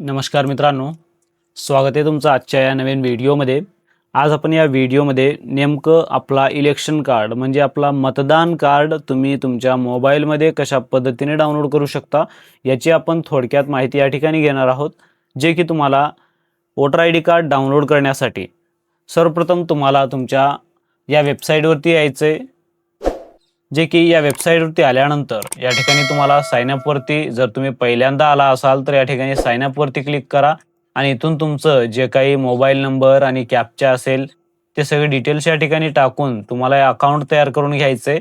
नमस्कार मित्रांनो, स्वागत आहे तुमचं आजच्या या नवीन व्हिडिओमध्ये। आज आपण या व्हिडिओमध्ये नेमकं आपला इलेक्शन कार्ड म्हणजे आपला मतदान कार्ड तुम्ही तुमच्या मोबाईलमध्ये कशा पद्धतीने डाउनलोड करू शकता याची आपण थोडक्यात माहिती या ठिकाणी घेणार आहोत। जे की तुम्हाला वोटर आयडी कार्ड डाउनलोड करण्यासाठी सर्वप्रथम तुम्हाला तुमच्या या वेबसाईटवरती यायचे, जे की या वेबसाईटवरती आल्यानंतर या ठिकाणी तुम्हाला साइन अप वरती जर तुम्ही पहिल्यांदा आला असाल तर या ठिकाणी साइन अप वरती क्लिक करा आणि इथून तुमचं जे काही मोबाईल नंबर आणि कॅप्चा असेल ते सगळे डिटेल्स या ठिकाणी टाकून तुम्हाला अकाउंट तयार करून घ्यायचे।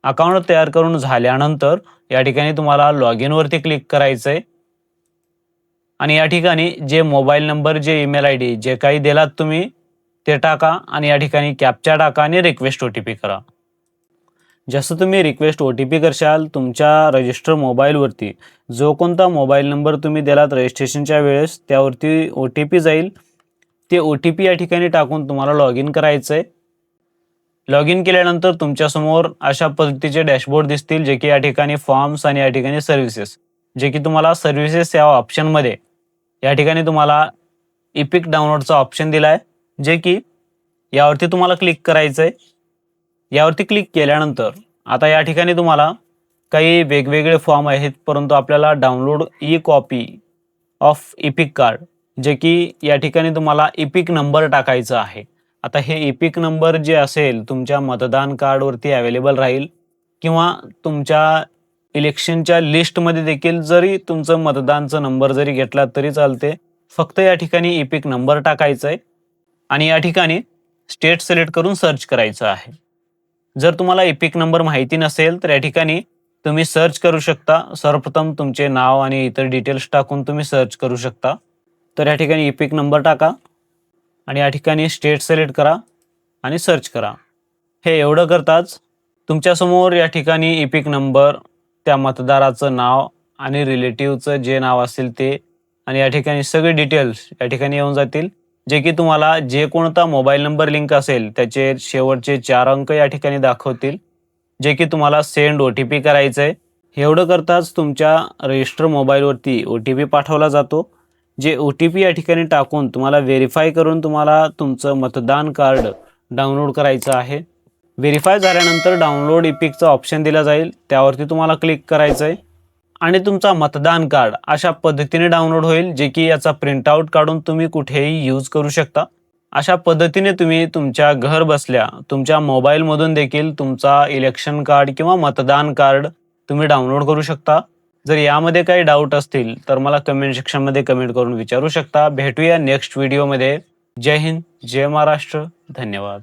अकाउंट तयार करून झाल्यानंतर या ठिकाणी तुम्हाला लॉग इन वरती क्लिक करायचे आणि या ठिकाणी जे मोबाईल नंबर जे ईमेल आयडी जे काही दिलात तुम्ही ते टाका आणि या ठिकाणी कॅप्चा टाका आणि रिक्वेस्ट ओटीपी करा। जसं तुम्ही रिक्वेस्ट ओटीपी करशाल तुमच्या रजिस्टर मोबाईलवरती जो कोणता मोबाईल नंबर तुम्ही दिलात रजिस्ट्रेशनच्या वेळेस त्यावरती ओटीपी जाईल। ते ओटीपी या ठिकाणी टाकून तुम्हाला लॉग इन करायचं आहे। लॉग इन केल्यानंतर तुमच्यासमोर अशा पद्धतीचे डॅशबोर्ड दिसतील, जे की या ठिकाणी फॉर्म्स आणि या ठिकाणी सर्व्हिसेस, जे की तुम्हाला सर्व्हिसेस या ऑप्शनमध्ये या ठिकाणी तुम्हाला इपिक डाउनलोडचा ऑप्शन दिला आहे, जे की यावरती तुम्हाला क्लिक करायचं आहे। यावरती क्लिक केल्यानंतर आता या ठिकाणी तुम्हाला काही वेगवेगळे फॉर्म आहेत, परंतु आपल्याला download E copy of EPIC card, जे की या ठिकाणी तुम्हाला इपिक नंबर टाकायचा आहे। आता हे इपिक नंबर जे असेल तुमच्या मतदान कार्डवरती अवेलेबल राहील किंवा तुमच्या इलेक्शनच्या लिस्टमध्ये देखील जरी तुमचं मतदानचं नंबर जरी घेतला तरी चालते। फक्त या ठिकाणी इपिक नंबर टाकायचा आहे आणि या ठिकाणी स्टेट सिलेक्ट करून सर्च करायचं आहे। जर तुम्हाला इपिक नंबर माहिती नसेल तर या ठिकाणी तुम्ही सर्च करू शकता। सर्वप्रथम तुमचे नाव आणि इतर डिटेल्स टाकून तुम्ही सर्च करू शकता। तर या ठिकाणी इपिक नंबर टाका आणि या ठिकाणी स्टेट सिलेक्ट करा आणि सर्च करा। हे एवढं करताच तुमच्यासमोर या ठिकाणी इपिक नंबर, त्या मतदाराचं नाव आणि रिलेटिव्हचं जे नाव असेल ते आणि या ठिकाणी सगळे डिटेल्स या ठिकाणी येऊन जातील, जे की तुम्हाला जे कोणता मोबाईल नंबर लिंक असेल त्याचे शेवटचे 4 अंक या ठिकाणी दाखवतील, जे की तुम्हाला सेंड ओटीपी करायचं आहे। एवढं करताच तुमच्या रजिस्टर मोबाईलवरती ओटीपी पाठवला जातो। जे ओटीपी या ठिकाणी टाकून तुम्हाला व्हेरीफाय करून तुम्हाला तुमचं मतदान कार्ड डाउनलोड करायचं आहे। व्हेरीफाय झाल्यानंतर डाउनलोड इपिकचा ऑप्शन दिला जाईल, त्यावरती तुम्हाला क्लिक करायचं आहे आणि तुमचा मतदान कार्ड अशा पद्धतीने डाउनलोड होईल, जे की याचा प्रिंटआउट काढून तुम्ही कुठेही यूज करू शकता। अशा पद्धतीने तुम्ही तुमच्या घर बसल्या तुमच्या मोबाईलमधून देखील तुमचा इलेक्शन कार्ड किंवा मतदान कार्ड तुम्ही डाउनलोड करू शकता। जर यामध्ये काही डाऊट असतील तर मला कमेंट सेक्शनमध्ये कमेंट करून विचारू शकता। भेटूया नेक्स्ट व्हिडिओमध्ये। जय हिंद, जय महाराष्ट्र, धन्यवाद।